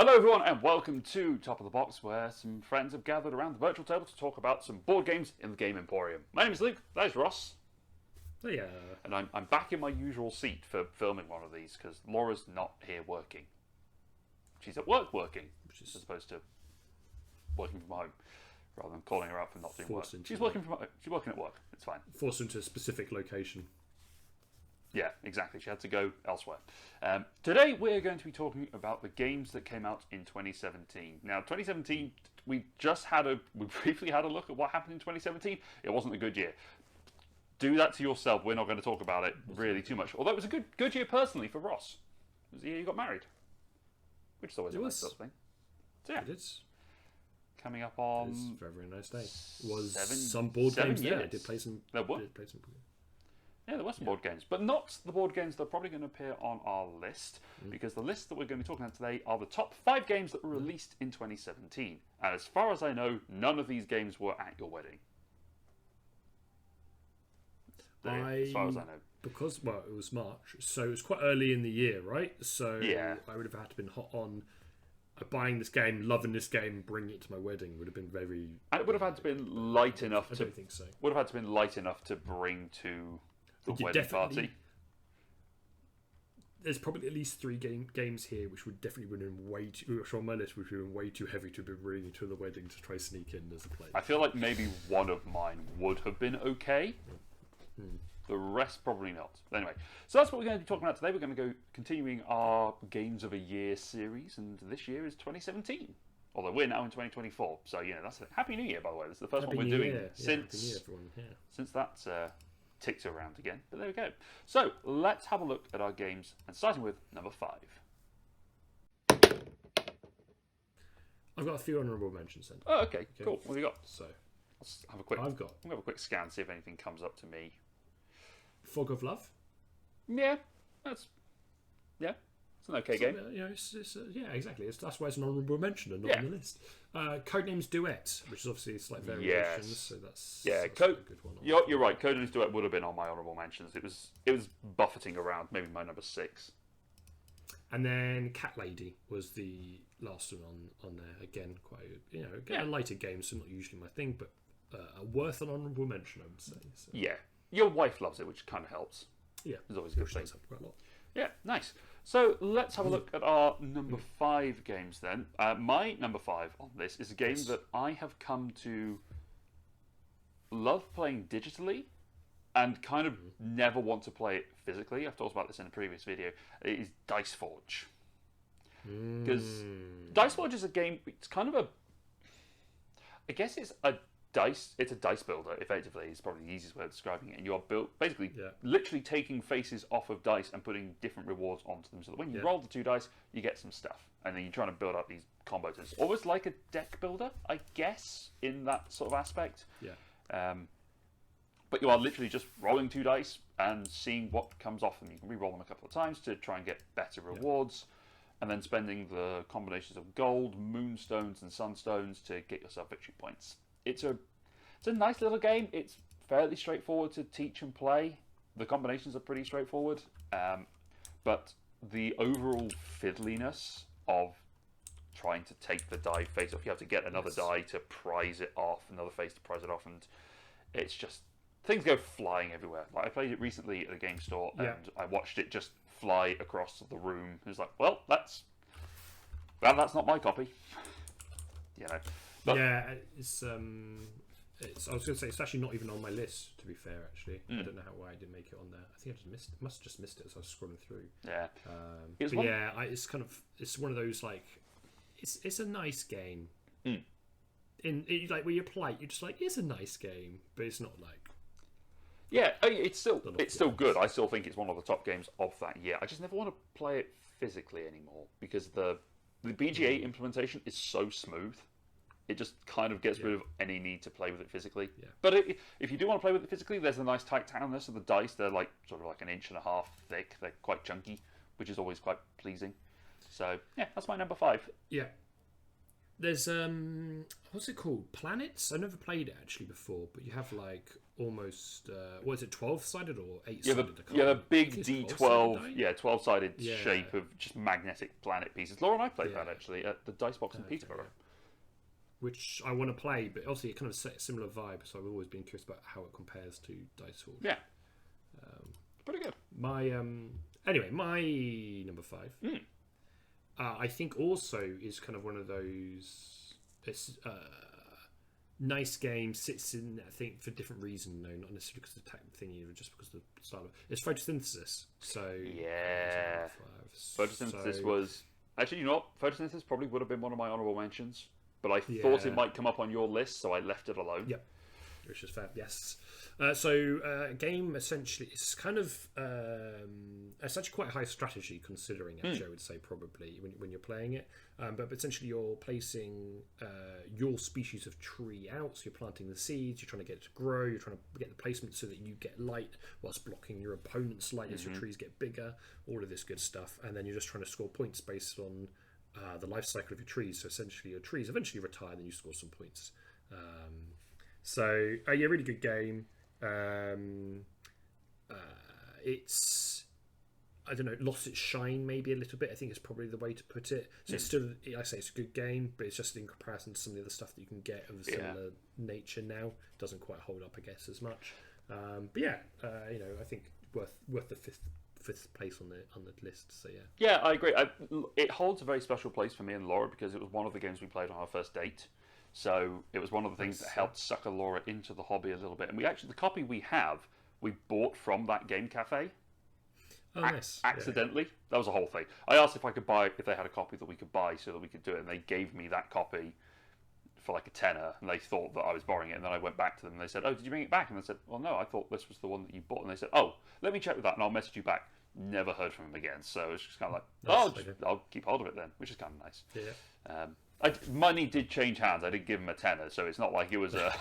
Hello everyone and welcome to Top of the Box, where some friends have gathered around the virtual table to talk about some board games in the Game Emporium. My name is Luke, that is Ross. Yeah. And I'm back in my usual seat for filming one of these because Laura's not here working. She's at work working, as opposed to working from home, rather than calling her out for not doing work. She's working from home. She's working at work. It's fine. Forced into a specific location. Yeah, exactly. She had to go elsewhere. Today we're going to be talking about the games that came out in 2017. Now, 2017, we briefly had a look at what happened in 2017. It wasn't a good year. Do that to yourself. We're not going to talk about it really too much. Although it was a good year personally for Ross. It was the year you got married, which is always a nice sort of thing. So yeah, It is. coming up on. It's a very, very nice day. It was some board games there. I did play some. There were. Yeah, there were some board games, but not the board games that are probably going to appear on our list, because the list that we're going to be talking about today are the top 5 games that were released in 2017. And as far as I know, none of these games were at your wedding. As far as I know. Because, it was March, so it was quite early in the year, right? So yeah. I would have had to been hot on buying this game, loving this game, bringing it to my wedding would have been very... And it would have had to been light enough to... I don't think so. Would have had to been light enough to bring to the wedding party. There's probably at least 3 games here which would definitely have been way too... Which are on my list, which would have been way too heavy to be bringing to the wedding to try sneak in as a play. I feel like maybe one of mine would have been okay. The rest probably not. Anyway, so that's what we're going to be talking about today. We're going to go continuing our Games of a Year series, and this year is 2017. Although we're now in 2024, so that's it. Happy New Year, by the way. This is the first one we're doing since that's ticked around again. But there we go. So let's have a look at our games, and starting with number 5. I've got a few honourable mentions then. Oh, okay, cool. What have you got? So let's have a quick. I've got. I'm gonna have a quick scan, see if anything comes up to me. Fog of Love. Yeah, it's an okay game. Yeah, exactly. That's why it's an honourable mention and not on the list. Codenames Duet, which is obviously slight variations, so that's a good one. You're right. Codenames Duet would have been on my honourable mentions. It was buffeting around, maybe my number 6. And then Cat Lady was the last one on there. Again, quite a lighter game, so not usually my thing, but worth an honourable mention, I would say. So. Yeah, your wife loves it, which kind of helps. Yeah, it's always a good thing. Quite a lot. Yeah, nice. So let's have a look at our number 5 games then. My number 5 on this is a game that I have come to love playing digitally and kind of never want to play it physically. I've talked about this in a previous video. It is Dice Forge. Because Dice Forge is a game, it's kind of I guess it's a dice builder, effectively, is probably the easiest way of describing it. And you are literally taking faces off of dice and putting different rewards onto them, so that when you roll the 2 dice, you get some stuff. And then you're trying to build up these combos. It's almost like a deck builder, I guess, in that sort of aspect. Yeah. But you are literally just rolling 2 dice and seeing what comes off them. You can re-roll them a couple of times to try and get better rewards, and then spending the combinations of gold, moonstones, and sunstones to get yourself victory points. It's a nice little game. It's fairly straightforward to teach and play. The combinations are pretty straightforward, but the overall fiddliness of trying to take the die face off, you have to get another die to prise it off, another face to prise it off, and it's just things go flying everywhere. Like I played it recently at a game store, and I watched it just fly across the room. It was like, well, that's not my copy, But, it's. I was going to say it's actually not even on my list. To be fair, actually, I don't know why I didn't make it on there. I think I must have just missed it as I was scrolling through. Yeah, it's kind of one of those like, it's a nice game. Like where you play, you're just like, it's a nice game, but it's not like. Yeah, it's still good. I still think it's one of the top games of that year. I just never want to play it physically anymore because the BGA implementation is so smooth. It just kind of gets rid of any need to play with it physically. Yeah. But if you do want to play with it physically, there's a nice tight townness of the dice. They're like sort of like 1.5 inches thick. They're quite chunky, which is always quite pleasing. So yeah, that's my number 5. Yeah. There's what's it called? Planets? I never played it actually before, but you have like almost what is it, 12-sided or 8-sided? Yeah, the big D12, 12-sided shape of just magnetic planet pieces. Laura and I played that actually at the Dice Box in Peterborough. Which I want to play, but obviously it kind of set a similar vibe, so I've always been curious about how it compares to Dice Forge. Yeah. Pretty good. My anyway, my number 5. I think also is kind of one of those. It's nice game, sits in, I think, for different reason. No, not necessarily because of the tech thing, either, just because of the style of it's photosynthesis. So yeah, photosynthesis was actually, you know what, photosynthesis probably would have been one of my honorable mentions, but I thought it might come up on your list, so I left it alone. Yep, which is fair. Yes. A game essentially is kind of it's actually quite high strategy considering, actually, I would say, probably when you're playing it. But essentially, you're placing your species of tree out. So you're planting the seeds. You're trying to get it to grow. You're trying to get the placement so that you get light whilst blocking your opponent's light as your trees get bigger. All of this good stuff, and then you're just trying to score points based on the life cycle of your trees. So essentially, your trees eventually retire, then you score some points. Really good game. It's, I don't know, lost its shine maybe a little bit, I think is probably the way to put it. So it's still, I say it's a good game, but it's just in comparison to some of the other stuff that you can get of a similar nature now, doesn't quite hold up, I guess, as much. I think worth the fifth place on the list. So yeah, I agree. It holds a very special place for me and Laura because it was one of the games we played on our first date. So it was one of the things that helped sucker Laura into the hobby a little bit. And the copy we have, we bought from that game cafe. Oh, nice. Accidentally. That was a whole thing. I asked if they had a copy that we could buy so that we could do it, and they gave me that copy for like a tenner, and they thought that I was borrowing it, and then I went back to them, and they said, "Oh, did you bring it back?" And I said, "Well, no, I thought this was the one that you bought." And they said, "Oh, let me check with that, and I'll message you back." Never heard from them again, so it's just kind of like, I'll keep hold of it then, which is kind of nice. Yeah. Money did change hands. I did give him a tenner, so it's not like it was a.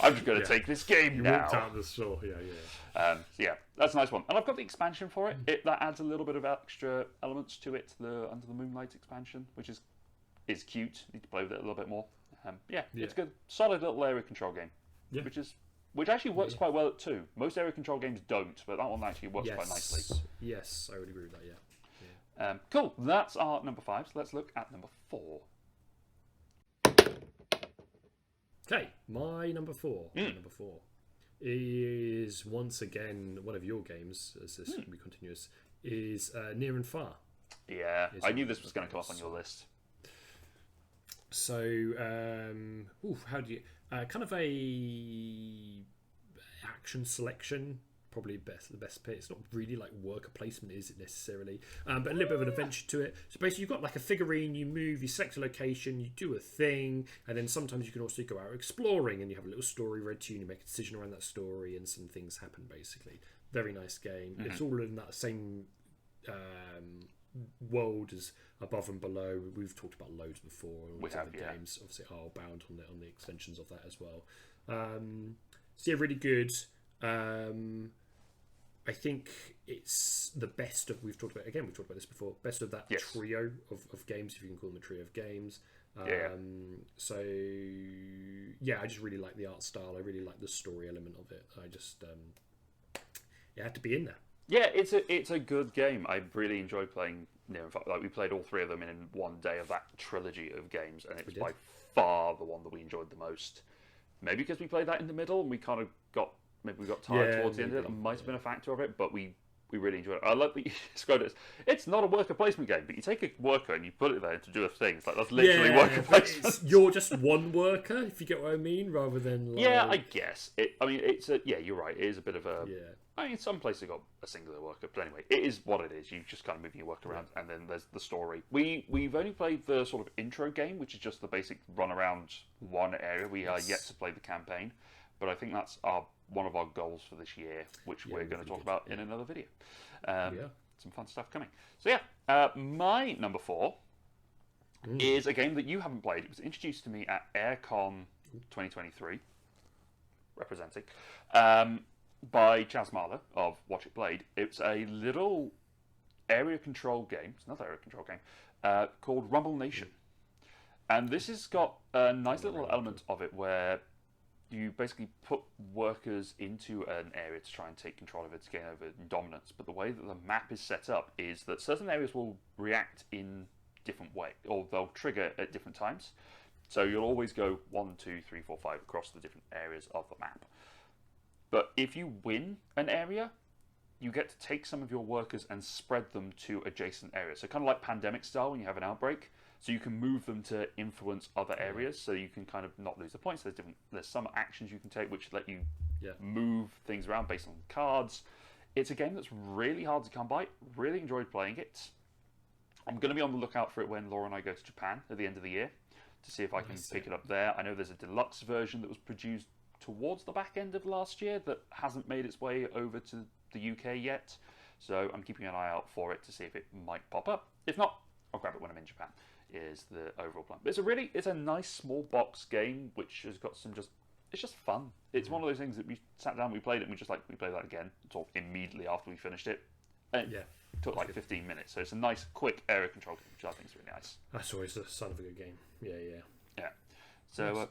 I'm just going to take this game now. You walked out of the store, That's a nice one. And I've got the expansion for it. That adds a little bit of extra elements to it. The Under the Moonlight expansion, which is cute. Need to play with it a little bit more. It's good. Solid little area control game. Yeah. Which actually works quite well at 2. Most area control games don't, but that one actually works quite nicely. Yes, I would agree with that. Yeah. Cool. That's our number 5. So let's look at number 4. Okay, my number 4. Number 4 is once again one of your games, as this can be continuous, is Near and Far. Yeah, I knew this was going to come up on your list. So, how do you... kind of a action selection, probably the best bit. It's not really like worker placement, is it necessarily? But a little bit of an adventure to it. So basically, you've got like a figurine. You move, you select a location, you do a thing, and then sometimes you can also go out exploring, and you have a little story read to you, and you make a decision around that story, and some things happen. Basically, very nice game. It's all in that same world as Above and Below. We've talked about loads before. We have, games obviously are bound on the extensions of that as well. Really good. I think it's the best of, we've talked about this before, best of that trio of games, if you can call them a trio of games. I just really like the art style. I really like the story element of it. I just it had to be in there. Yeah, it's a good game. I really enjoyed playing Near and Far. Like, we played all 3 of them in one day of that trilogy of games, and it was by far the one that we enjoyed the most. Maybe because we played that in the middle, and we kind of got tired towards the end of it. That might have been a factor of it, but we really enjoyed it. I love that you described it. It's not a worker placement game, but you take a worker and you put it there to do a thing. It's like, that's literally worker placement. You're just one worker, if you get what I mean, rather than like... Yeah, I guess. You're right. It is a bit of a... Yeah. I mean, some places got a singular worker, but anyway, it is what it is. You just kind of move your work around, and then there's the story. We've only played the sort of intro game, which is just the basic run around one area. We are yet to play the campaign, but I think that's one of our goals for this year, which we're going to talk about in another video. Some fun stuff coming. So my number 4 is a game that you haven't played. It was introduced to me at AirCon 2023, representing. By Chaz Marler of Watch It Played. It's a little area control game. It's another area control game called Rumble Nation, and this has got a nice little element of it where you basically put workers into an area to try and take control of it to gain over dominance. But the way that the map is set up is that certain areas will react in different way, or they'll trigger at different times. So you'll always go 1, 2, 3, 4, 5 across the different areas of the map. But if you win an area, you get to take some of your workers and spread them to adjacent areas. So kind of like pandemic style when you have an outbreak. So you can move them to influence other areas, so you can kind of not lose the points. There's some actions you can take which let you move things around based on cards. It's a game that's really hard to come by. Really enjoyed playing it. I'm going to be on the lookout for it when Laura and I go to Japan at the end of the year to see if I can pick it up there. I know there's a deluxe version that was produced towards the back end of last year that hasn't made its way over to the UK yet. So I'm keeping an eye out for it to see if it might pop up. If not, I'll grab it when I'm in Japan. Is the overall plan. But it's a nice small box game which has got some it's just fun. It's one of those things that we sat down, we played it, and we played that again sort of immediately after we finished it. And it took like 15 minutes. So it's a nice quick area control game, which I think is really nice. That's always the son of a good game. Yeah. So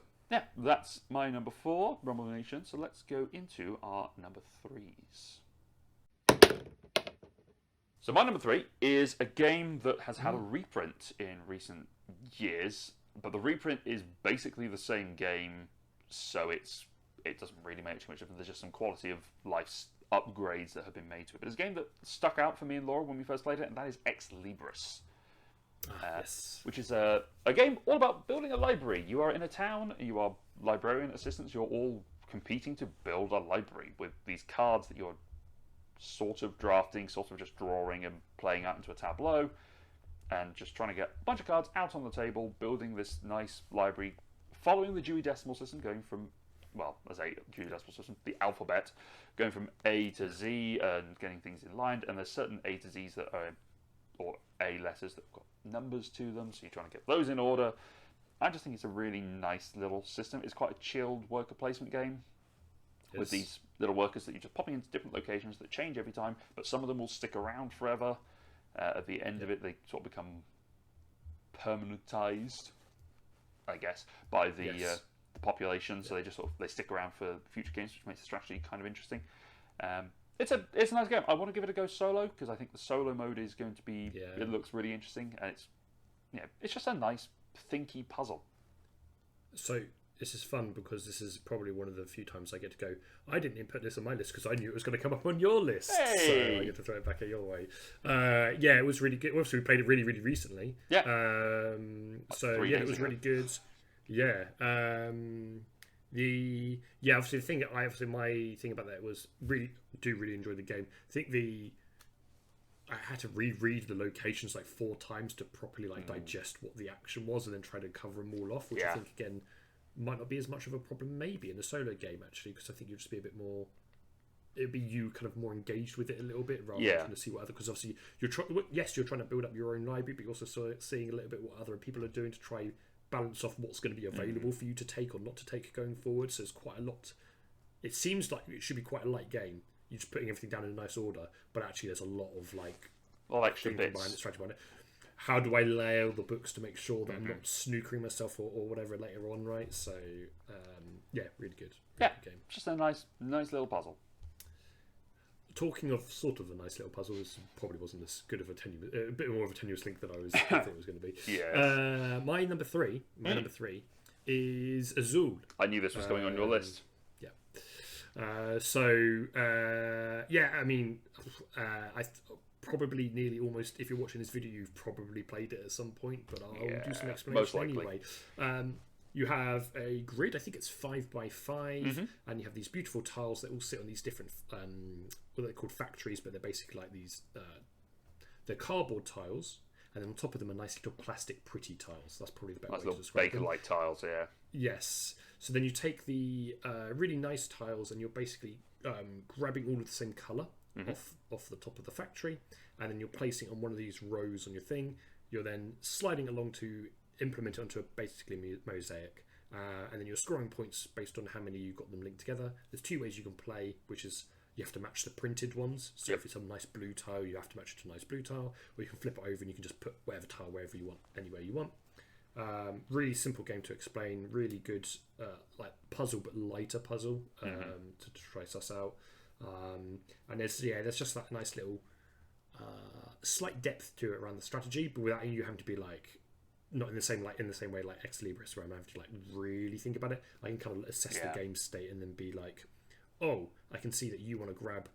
that's my number 4, Rumble Nation. So let's go into our number 3s. So my number 3 is a game that has had a reprint in recent years, but the reprint is basically the same game, so it doesn't really make too much difference. There's just some quality of life upgrades that have been made to it. But it's a game that stuck out for me and Laura when we first played it, and that is Ex Libris. Which is a game all about building a library. You are in a town, you are librarian assistants, you're all competing to build a library with these cards that you're sort of drafting, sort of just drawing and playing out into a tableau, and just trying to get a bunch of cards out on the table, building this nice library, following the Dewey Decimal System, going from, well, as a Dewey Decimal System, the alphabet, going from A to Z and getting things in line, and there's certain A to Zs that are, or A letters that have got numbers to them, so you're trying to get those in order. I just think it's a really nice little system. It's quite a chilled worker placement game. With these little workers that you're just popping into different locations that change every time, but some of them will stick around forever. At the end of it, they sort of become permanentized, I guess, by the population. So they just they stick around for future games, which makes the strategy kind of interesting. It's a nice game. I want to give it a go solo because I think the solo mode is going to be. It looks really interesting, and it's just a nice thinky puzzle. So. This is fun because this is probably one of the few times I get to go, I didn't input this on my list because I knew it was going to come up on your list. Hey! So I get to throw it back at your way. It was really good. Obviously, we played it really, really recently. Yeah. It was really good. Yeah. Obviously, my thing about that was really enjoy the game. I think I had to reread the locations like 4 times to properly digest what the action was and then try to cover them all off, which I think, again, might not be as much of a problem maybe in a solo game actually, because I think you'd just be a bit more, it'd be you kind of more engaged with it a little bit rather than kind of see what other, because obviously you're trying to build up your own library, but you're also seeing a little bit what other people are doing to try balance off what's going to be available for you to take or not to take going forward. So it's quite a lot. It seems like it should be quite a light game. You're just putting everything down in a nice order, but actually there's a lot of extra bits behind it, strategy behind it. How do I lay out the books to make sure that I'm not snookering myself or whatever later on, right? So, really good. Really good game. Just a nice little puzzle. Talking of sort of a nice little puzzle, this probably wasn't as good of a bit more of a tenuous link than I thought it was going to be. Yes. My number three is Azul. I knew this was going on your list. Probably nearly almost, if you're watching this video, you've probably played it at some point, but I'll do some explanation anyway. You have a grid, I think it's 5x5, and you have these beautiful tiles that all sit on these different, they're called factories, but they're basically like these, they're cardboard tiles, and then on top of them are nice little plastic pretty tiles. That's probably the better way to describe them. Baker-like tiles, yeah. Yes. So then you take the really nice tiles and you're basically grabbing all of the same colour off the top of the factory, and then you're placing it on one of these rows on your thing. You're then sliding along to implement it onto basically mosaic, and then you're scoring points based on how many you've got them linked together. There's 2 ways you can play, which is you have to match the printed ones. So if it's a nice blue tile, you have to match it to a nice blue tile, or you can flip it over and you can just put whatever tile wherever you want, anywhere you want. Really simple game to explain. Really good, like puzzle, but lighter puzzle to try suss out. And there's just that nice little slight depth to it around the strategy, but without you having to be like not in the same way like Ex Libris, where I'm having to like really think about it. I can kind of assess the game state and then be like, oh, I can see that you want to grab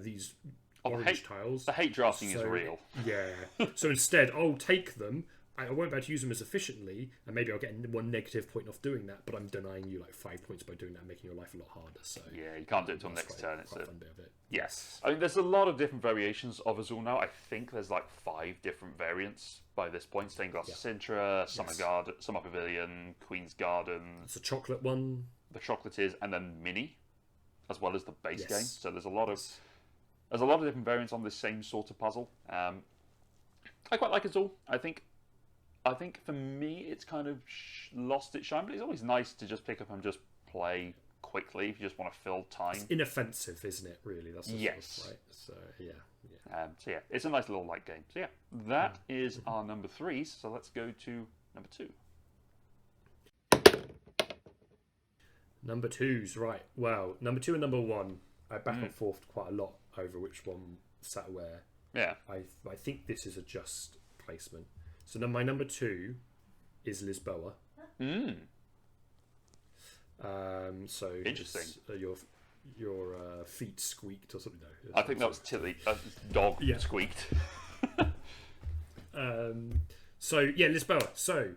these orange tiles. The hate drafting is real. Yeah. So instead, I'll take them. I won't be able to use them as efficiently, and maybe I'll get one negative point off doing that, but I'm denying you like 5 points by doing that, making your life a lot harder. So yeah, you can't do it till next turn. It's a fun bit of it. Yes. I mean, there's a lot of different variations of Azul now. I think there's like 5 different variants by this point. Stained Glass Sintra, Summer Garden, Summer Pavilion, Queen's Garden. It's a chocolate one. The chocolate is, and then Mini, as well as the base game. So there's a lot of different variants on this same sort of puzzle. I quite like Azul. I think for me, it's kind of lost its shine, but it's always nice to just pick up and just play quickly if you just want to fill time. It's inoffensive, isn't it? Really, that's yes, right. So yeah. So yeah, it's a nice little light game. So yeah, that is our number 3s. So let's go to number 2. Number 2s, right? Well, number 2 and number 1, I back and forth quite a lot over which one sat where. Yeah. I think this is a just placement. So my number 2 is Lisboa. So interesting. Your feet squeaked or something. No, I think that was Tilly. Dog squeaked. So yeah, Lisboa. So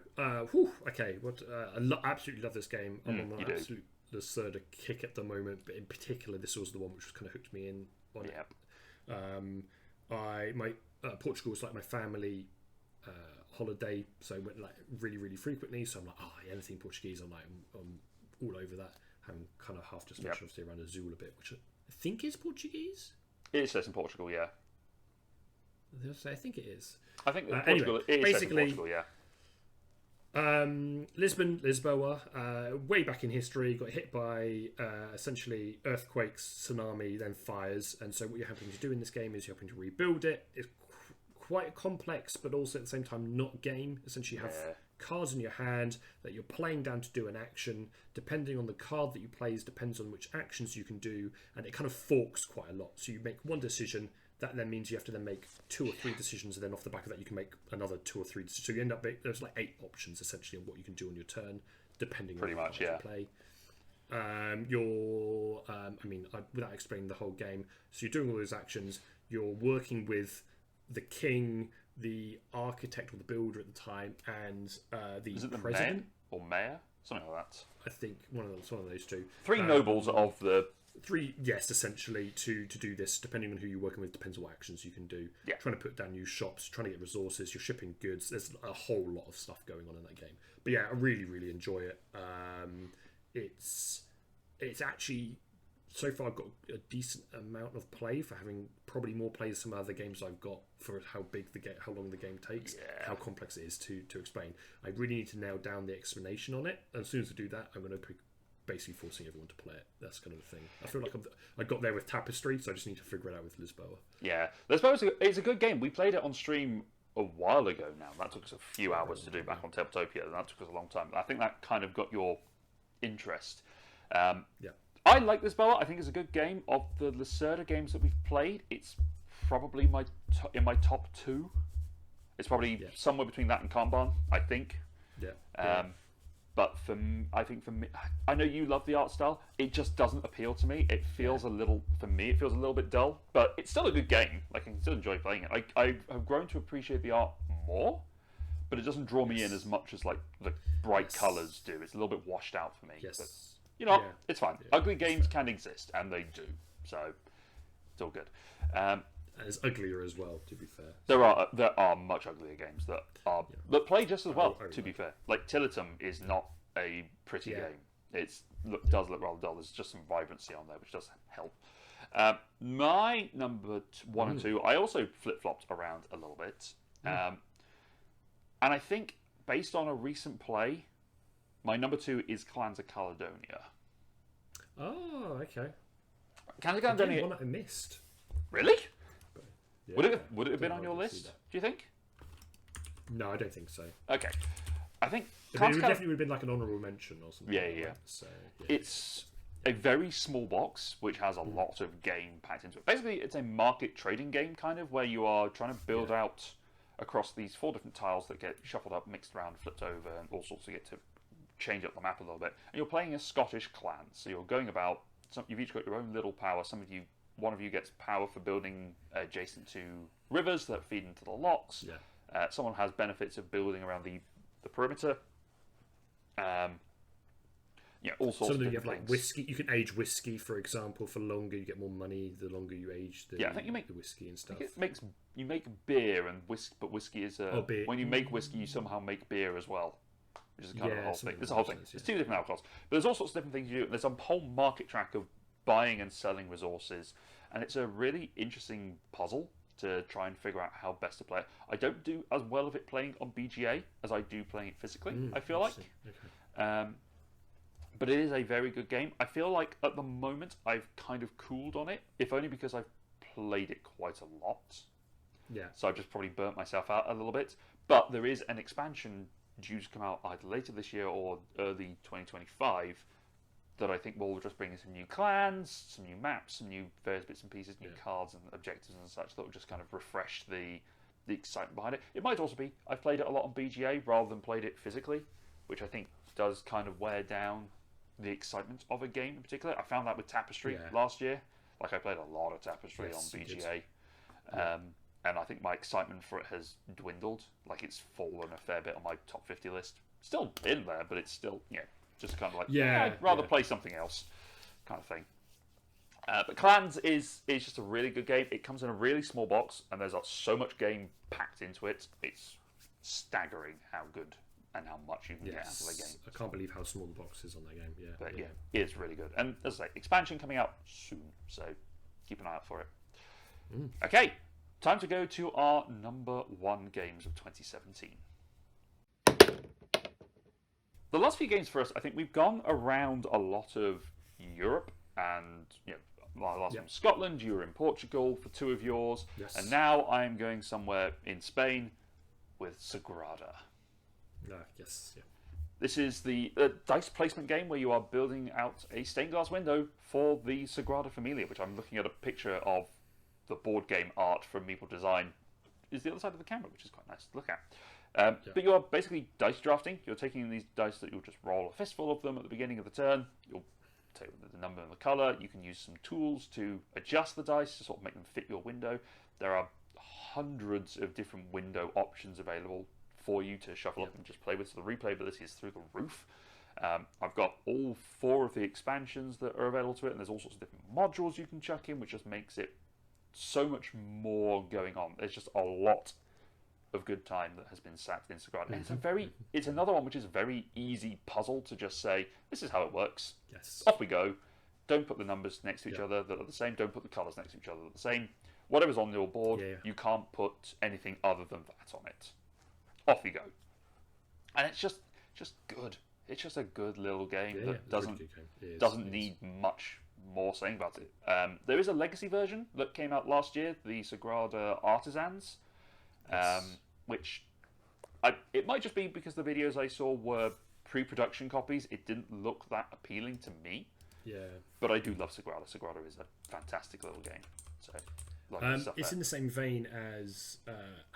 okay. What I absolutely love this game. I'm on an absolute Lacerda kick at the moment, but in particular, this was the one which kind of hooked me in on it. Portugal was like my family holiday, so I went like really, really frequently. So I'm like, anything Portuguese, I'm all over that. Having kind of half just mentioned obviously around Azul a bit, which I think is Portuguese. It says in Portugal, yeah. I think it is. I think Portugal. Anyway, it says in Portugal, yeah. Lisboa, way back in history, got hit by essentially earthquakes, tsunami, then fires, and so what you're having to do in this game is you're having to rebuild it. It's quite complex, but also at the same time not game. Essentially, you have cards in your hand that you're playing down to do an action. Depending on the card that you play, depends on which actions you can do, and it kind of forks quite a lot. So you make one decision. That then means you have to then make 2 or 3 decisions, and then off the back of that, you can make another 2 or 3 decisions. So you end up there's like 8 options essentially on what you can do on your turn, depending on what you play. Without explaining the whole game, so you're doing all those actions. You're working with the king, the architect or the builder at the time, and the president or mayor, something like that. I think one of those 2. 3 nobles of the. 3, yes, essentially to do this, depending on who you're working with, depends on what actions you can do. Yeah. Trying to put down new shops, trying to get resources, you're shipping goods. There's a whole lot of stuff going on in that game. But yeah, I really, really enjoy it. It's actually so far I've got a decent amount of play for having probably more play than some other games I've got for how long the game takes, how complex it is to explain. I really need to nail down the explanation on it. And as soon as I do that, I'm going to basically forcing everyone to play it. That's kind of the thing. I feel like I got there with Tapestry, so I just need to figure it out with Lisboa. Yeah, Lisboa is a good game. We played it on stream a while ago now. That took us a few hours to do back on Tabletopia, and that took us a long time. I think that kind of got your interest. I like Lisboa. I think it's a good game. Of the Lacerda games that we've played, it's probably in my top 2. It's probably somewhere between that and Kanban, I think. But for me, I know you love the art style. It just doesn't appeal to me. It feels a little bit dull. But it's still a good game. Like, I can still enjoy playing it. I have grown to appreciate the art more, but it doesn't draw me in as much as like the bright colours do. It's a little bit washed out for me. Yes. But, it's fine. Ugly games can exist, and they do. So it's all good. And it's uglier as well, to be fair. There are much uglier games that play just as well, to be fair. Like Tilitum is not a pretty game. It does look rather dull. There's just some vibrancy on there, which does help. My number 1 and 2, I also flip-flopped around a little bit. And I think, based on a recent play, my number 2 is Clans of Caledonia. Oh, okay. Clans of Caledonia. One I missed. Really? Yeah, Would it have been on your list, do you think? No, I don't think so. Okay. I think It Clans definitely would have been like an honourable mention or something. Yeah, like yeah. that. So, yeah. it's a very small box which has a lot of game packed into it. Basically, it's a market trading game kind of where you are trying to build out across these 4 different tiles that get shuffled up, mixed around, flipped over, and all sorts to get to change up the map a little bit. And you're playing as Scottish clans, so you're going about. You've each got your own little power. One of you gets power for building adjacent to rivers that feed into the locks. Yeah. Someone has benefits of building around the perimeter. All sorts Some of you different have like things. whiskey. You can age whiskey, for example, for longer. You get more money the longer you age the, I think you make the whiskey and stuff. You make beer and whiskey, but whiskey is beer. when you make whiskey, you somehow make beer as well, which is kind of the whole thing. It's a along whole those thing. lines, There's 2 different alcohols, but there's all sorts of different things you do. There's a whole market track of buying and selling resources, and it's a really interesting puzzle to try and figure out how best to play it. I don't do as well of it playing on BGA as I do playing it physically. I feel like. Okay. But it is a very good game. I feel like at the moment I've kind of cooled on it, if only because I've played it quite a lot. Yeah. So I've just probably burnt myself out a little bit. But there is an expansion due to come out either later this year or early 2025 that I think will just bring in some new clans, some new maps, some new various bits and pieces, new cards and objectives and such that will just kind of refresh the excitement behind it. It might also be I've played it a lot on BGA rather than played it physically, which I think does kind of wear down the excitement of a game in particular. I found that with Tapestry last year. Like I played a lot of Tapestry on BGA. And I think my excitement for it has dwindled. Like it's fallen a fair bit on my top 50 list. Still in there, but it's still, just kind of like, I'd rather play something else kind of thing. But Clans is just a really good game. It comes in a really small box, and there's so much game packed into it. It's staggering how good and how much you can get out of the game. I can't believe how small the box is on that game. Yeah. But it's really good. And as I say, expansion coming out soon, so keep an eye out for it. Okay, time to go to our number 1 games of 2017. The last few games for us, I think we've gone around a lot of Europe and, last one was Scotland, you were in Portugal for 2 of yours, and now I'm going somewhere in Spain with Sagrada. Yes. Yeah. This is the dice placement game where you are building out a stained glass window for the Sagrada Familia, which I'm looking at a picture of the board game art from Meeple Design. Is the other side of the camera, which is quite nice to look at. But you are basically dice drafting. You're taking these dice that you'll just roll a fistful of them at the beginning of the turn. You'll take the number and the colour. You can use some tools to adjust the dice to sort of make them fit your window. There are hundreds of different window options available for you to shuffle up and just play with. So the replayability is through the roof. I've got all 4 of the expansions that are available to it, and there's all sorts of different modules you can chuck in, which just makes it so much more going on. There's just a lot of good time that has been sat in Sagrada. And it's another one which is a very easy puzzle to just say, this is how it works. Yes. Off we go. Don't put the numbers next to each other that are the same. Don't put the colours next to each other that are the same. Whatever's on your board, you can't put anything other than that on it. Off you go. And it's just good. It's just a good little game that doesn't need much more saying about it. There is a legacy version that came out last year, the Sagrada Artisans, which it might just be because the videos I saw were pre-production copies. It didn't look that appealing to me. Yeah. But I do love Sagrada. Sagrada is a fantastic little game. So. It's in the same vein as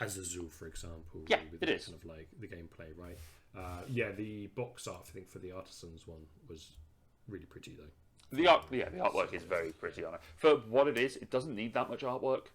Azul, for example. Yeah, with it is. Kind of like the gameplay, right? The box art, I think, for the Artisans one was really pretty, though. The artwork is very pretty on it. For what it is, it doesn't need that much artwork,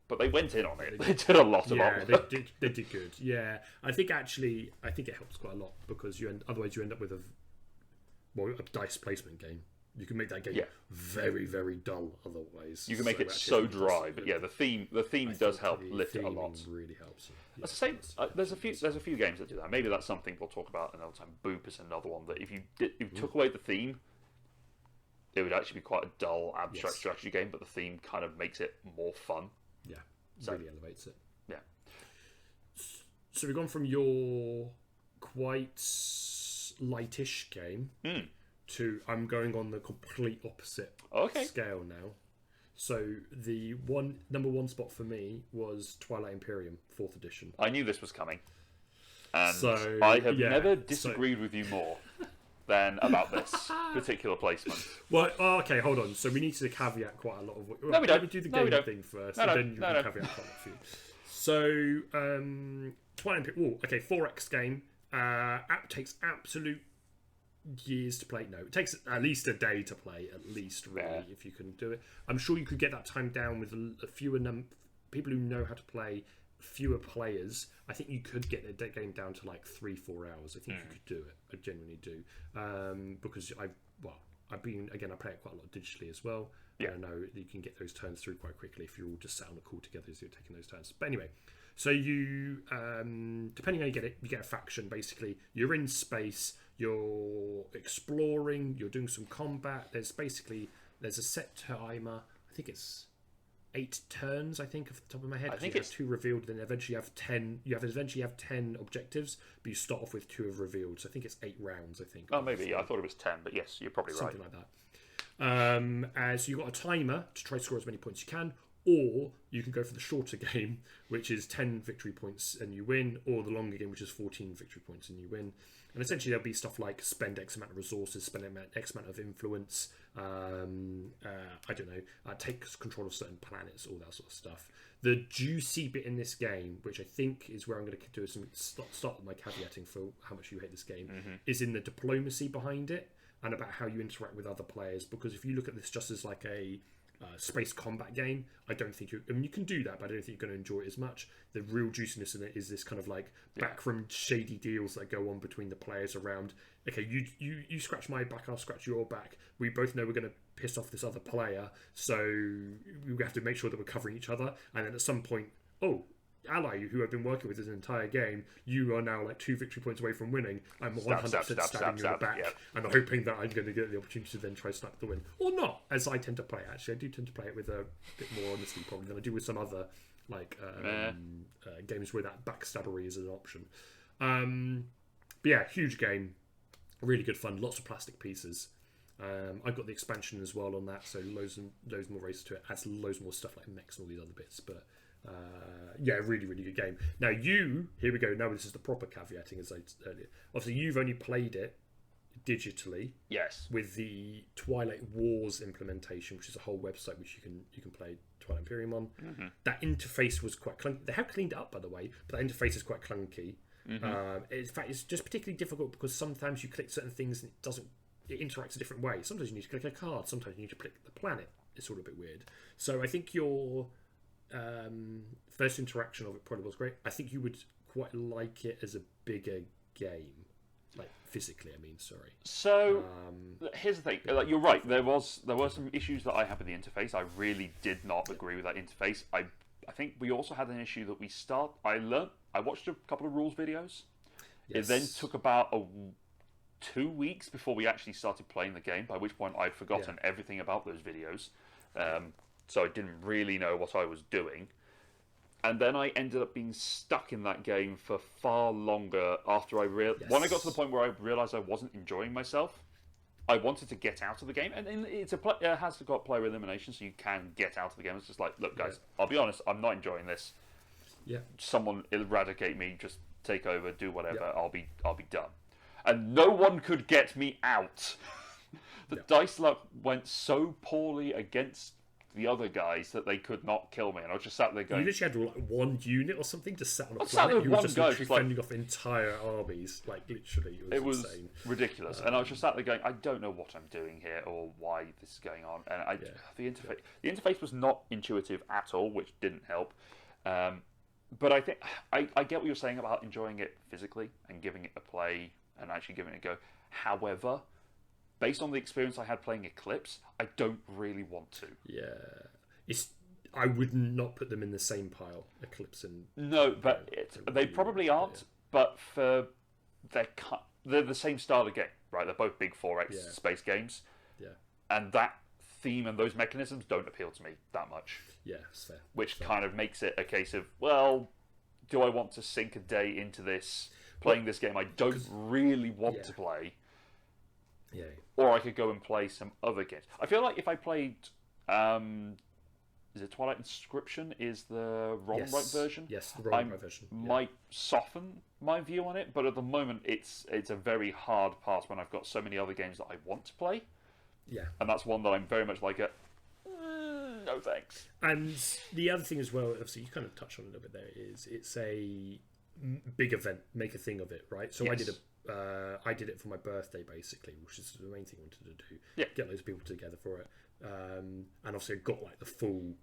but they went in on it. They did a lot of artwork. They did good. Yeah, I think it helps quite a lot because otherwise you end up with a dice placement game. You can make that game very, very dull otherwise. You can make it so dry, but the theme does help lift it a lot. Really helps. That's the same. There's a few games that do that. Maybe that's something we'll talk about another time. Boop is another one that if you took away the theme, it would actually be quite a dull abstract strategy game, but the theme kind of makes it more fun. Yeah, really elevates it. Yeah. So we've gone from your quite lightish game to I'm going on the complete opposite scale now. So the number one spot for me was Twilight Imperium 4th edition. I knew this was coming. And So, I have yeah, never disagreed with you more than about this particular placement. Well, okay, hold on. So we need to caveat quite a lot of what. No, we Let don't. me do the No, we game don't. thing first, No, and no, then you no, can no. caveat quite a lot for you. So, Twilight Imperium. Okay, 4X game. App takes absolute years to play. No, it takes at least a day to play. At least, really, Yeah. if you can do it. I'm sure you could get that time down with a fewer people who know how to play. Fewer players. I think you could get the game down to like 3-4 hours. I think you could do it. I genuinely do, because I play it quite a lot digitally as well. Yeah. I know you can get those turns through quite quickly if you're all just sat on a call together as you're taking those turns. But anyway, so you depending how you get it, you get a faction. Basically, you're in space, you're exploring, you're doing some combat. There's a set timer. I think it's 8 turns, I think, off the top of my head. I think you it's have 2 revealed, then eventually you have 10. You eventually have 10 objectives, but you start off with 2 of revealed. So I think it's 8 rounds. I think. Oh, maybe. Yeah, I thought it was 10, but yes, you're probably Something right. like that. So you've got a timer to try to score as many points as you can, or you can go for the shorter game, which is 10 victory points and you win, or the longer game, which is 14 victory points and you win. And essentially there'll be stuff like spend X amount of resources, spend X amount of influence, I don't know, take control of certain planets, all that sort of stuff. The juicy bit in this game, which I think is where I'm going to do some start my caveating for how much you hate this game, is in the diplomacy behind it and about how you interact with other players. Because if you look at this just as like a space combat game, I don't think you can do that, but I don't think you're going to enjoy it as much. The real juiciness in it is this kind of like backroom shady deals that go on between the players around, okay, you scratch my back, I'll scratch your back. We both know we're going to piss off this other player, so we have to make sure that we're covering each other. And then at some point, ally who I've been working with this entire game, you are now like 2 victory points away from winning. I'm 100% stabbing you in the back, and I'm hoping that I'm going to get the opportunity to then try to snap the win, or not, as I tend to play. Actually, I do tend to play it with a bit more honesty probably than I do with some other like games where that backstabbery is an option. But yeah, huge game, really good fun, lots of plastic pieces. I've got the expansion as well on that, so loads more races to it, adds loads more stuff like mechs and all these other bits, but yeah, really, really good game. Now here we go. Now this is the proper caveating, as I said earlier. Obviously, you've only played it digitally. Yes. With the Twilight Wars implementation, which is a whole website which you can play Twilight Imperium on. Mm-hmm. That interface was quite clunky. They have cleaned it up, by the way, but that interface is quite clunky. Mm-hmm. In fact, it's just particularly difficult because sometimes you click certain things and it interacts a different way. Sometimes you need to click a card. Sometimes you need to click the planet. It's all a bit weird. So I think your first interaction of it probably was great. I think you would quite like it as a bigger game, like physically. I mean, sorry. So here's the thing. Like, you're right. There were some issues that I had with the interface. I really did not agree with that interface. I think we also had an issue that I watched a couple of rules videos. Yes. It then took about 2 weeks before we actually started playing the game, by which point I'd forgotten everything about those videos. So I didn't really know what I was doing. And then I ended up being stuck in that game for far longer after when I got to the point where I realised I wasn't enjoying myself. I wanted to get out of the game, and it has got player elimination, so you can get out of the game. It's just like, look, guys, I'll be honest, I'm not enjoying this. Yeah. Someone eradicate me, just take over, do whatever. I'll be done. And no one could get me out. The dice luck went so poorly against the other guys that they could not kill me, and I was just sat there going... You literally had like one unit or something just sat on a planet. You were just literally fending off entire armies, like literally. It was insane. Ridiculous, and I was just sat there going, I don't know what I'm doing here or why this is going on, and the interface was not intuitive at all, which didn't help. But I think I get what you're saying about enjoying it physically and giving it a play and actually giving it a go. However, based on the experience I had playing Eclipse, I don't really want to. Yeah, I would not put them in the same pile, Eclipse and... No, but they probably aren't. But they're the same style of game, right? They're both big 4X space games. Yeah, and that theme and those mechanisms don't appeal to me that much. Yeah, that's fair. Which kind of makes it a case of, well, do I want to sink a day into this, playing this game I don't really want to play? Yeah. Or I could go and play some other games. I feel like if I played is it Twilight Inscription is the roll and Yes. write version. Yes, the roll and write version. Yeah. Might soften my view on it, but at the moment it's a very hard pass when I've got so many other games that I want to play, Yeah. and that's one that I'm very much like no thanks. And the other thing as well, obviously you kind of touched on it a little bit there, is it's a big event, make a thing of it, right? So Yes. I did it for my birthday basically, which is the main thing I wanted to do. Yeah. Get loads of people together for it. And obviously I got like the full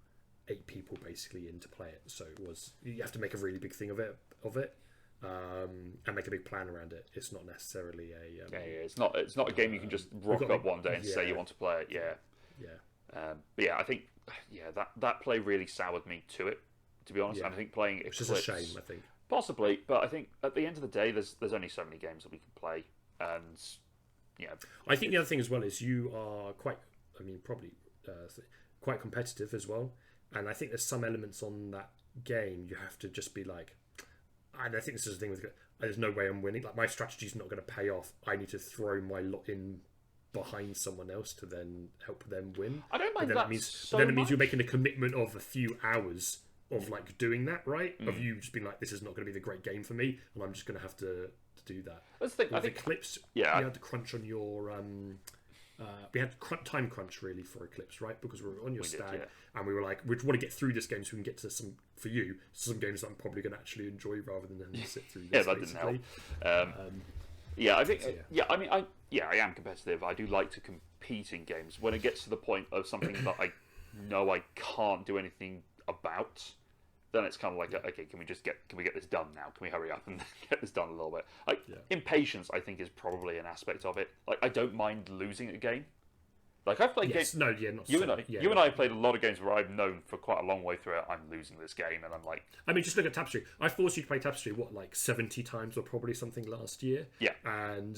8 people basically in to play it. So it was, you have to make a really big thing of it, and make a big plan around it. It's not necessarily a It's not a game you can just rock got up like- one day and say you want to play it. Yeah. yeah. But yeah, I think that play really soured me to it, to be honest. Yeah. And I think playing Which Eclipse, is a shame, I think. possibly, but I think at the end of the day, there's only so many games that we can play, and I think the other thing as well is you are probably quite competitive as well, and I think there's some elements on that game you have to just be like, and I think this is the thing with, there's no way I'm winning. Like my strategy's not going to pay off. I need to throw my lot in behind someone else to then help them win. I don't mind But that. then it means you're making a commitment of a few hours of like doing that, right? Of you just being like, this is not going to be the great game for me, and I'm just going to have to do that. That's the thing. I With think Eclipse, yeah. you had to crunch on your we had time crunch really for Eclipse, right? Because we were on your stag, yeah. and we were like, we want to get through this game so we can get to some games that I'm probably going to actually enjoy rather than having to sit through this. that basically. didn't help. Yeah, I think. So, I mean, I am competitive. I do like to compete in games. When it gets to the point of something that I know I can't do anything about, then it's kind of like, okay, can we get this done now? Can we hurry up and get this done a little bit? Like impatience, I think, is probably an aspect of it. Like I don't mind losing a game. Like I've played games. No, yeah, not You so, and I, yeah, you and I have played a lot of games where I've known for quite a long way through it, I'm losing this game, and I'm like, I mean, just look at Tapestry. I forced you to play Tapestry, like 70 times or probably something last year. Yeah. And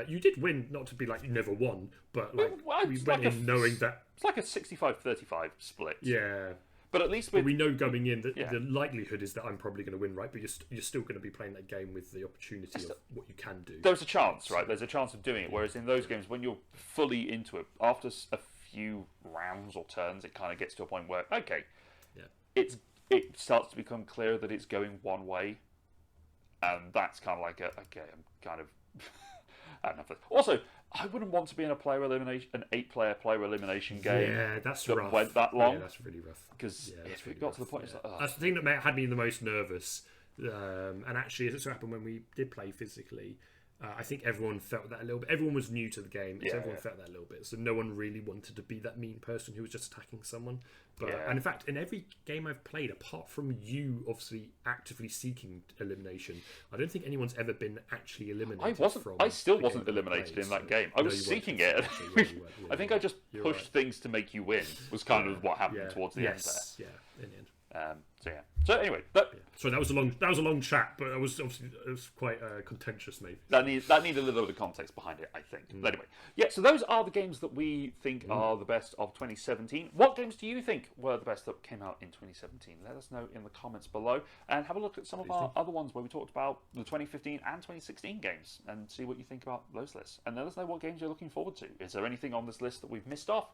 you did win, not to be like you never won, but like Well, we it's went like in knowing that. it's like a 65-35 split. Yeah. But at least But with we know going in that Yeah. the likelihood is that I'm probably going to win, right? But you're still going to be playing that game with the opportunity of what you can do. there's a chance, right? There's a chance of doing it. Whereas in those games, when you're fully into it, after a few rounds or turns, it kind of gets to a point where it starts to become clear that it's going one way, and that's kind of like I'm kind of I don't know. Also, I wouldn't want to be in an 8-player player elimination game. Yeah, that's that rough. went that long. Yeah, that's really rough. Because Yeah, that's if really it got to the rough, point, it's like, That's the thing that had me the most nervous. And actually, as it so happened, when we did play physically, I think everyone felt that a little bit. Everyone was new to the game, so everyone felt that a little bit. So no one really wanted to be that mean person who was just attacking someone. But and in fact, in every game I've played, apart from you, obviously actively seeking elimination, I don't think anyone's ever been actually eliminated. I still wasn't eliminated in that game. I was seeking it. I think I just pushed things to make you win. Was kind of what happened towards the end there. Yeah, in the end. So anyway, So that was a long chat, but it was quite contentious, maybe. that needs a little bit of context behind it, I think. But anyway, so those are the games that we think are the best of 2017. What games do you think were the best that came out in 2017? Let us know in the comments below, and have a look at some of our other ones where we talked about the 2015 and 2016 games, and see what you think about those lists. And let us know what games you're looking forward to. Is there anything on this list that we've missed off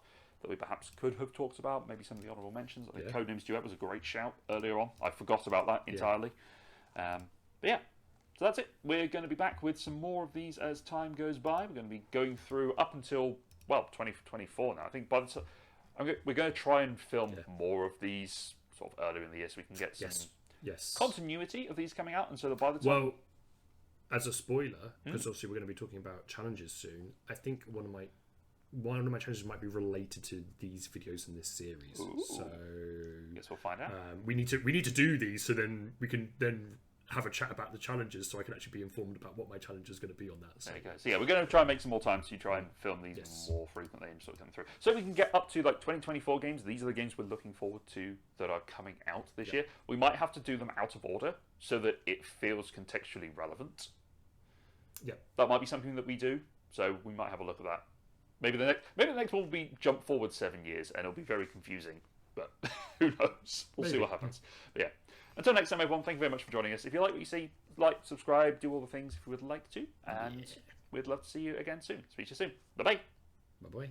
that we perhaps could have talked about? Maybe some of the honourable mentions. I think Codenames Duet was a great shout earlier on. I forgot about that entirely. But yeah, so that's it. We're going to be back with some more of these as time goes by. We're going to be going through up until 2024 now. I think by the time we're going to try and film more of these sort of earlier in the year, so we can get some continuity of these coming out, and so that by the time. Well, as a spoiler, because obviously we're going to be talking about challenges soon. I think one of my challenges might be related to these videos in this series. Ooh. So guess we'll find out. we need to do these, so then we can have a chat about the challenges, so I can actually be informed about what my challenge is going to be on that. So. There you go. So yeah, we're going to try and make some more time to try and film these more frequently and sort of come through. So we can get up to like 2024 games. These are the games we're looking forward to that are coming out this year. We might have to do them out of order so that it feels contextually relevant. Yeah, that might be something that we do. So we might have a look at that. Maybe the next one will be jump forward 7 years, and it'll be very confusing. But who knows? We'll see what happens. But yeah. Until next time, everyone, thank you very much for joining us. If you like what you see, like, subscribe, do all the things if you would like to. And we'd love to see you again soon. Speak to you soon. Bye-bye. Bye-bye.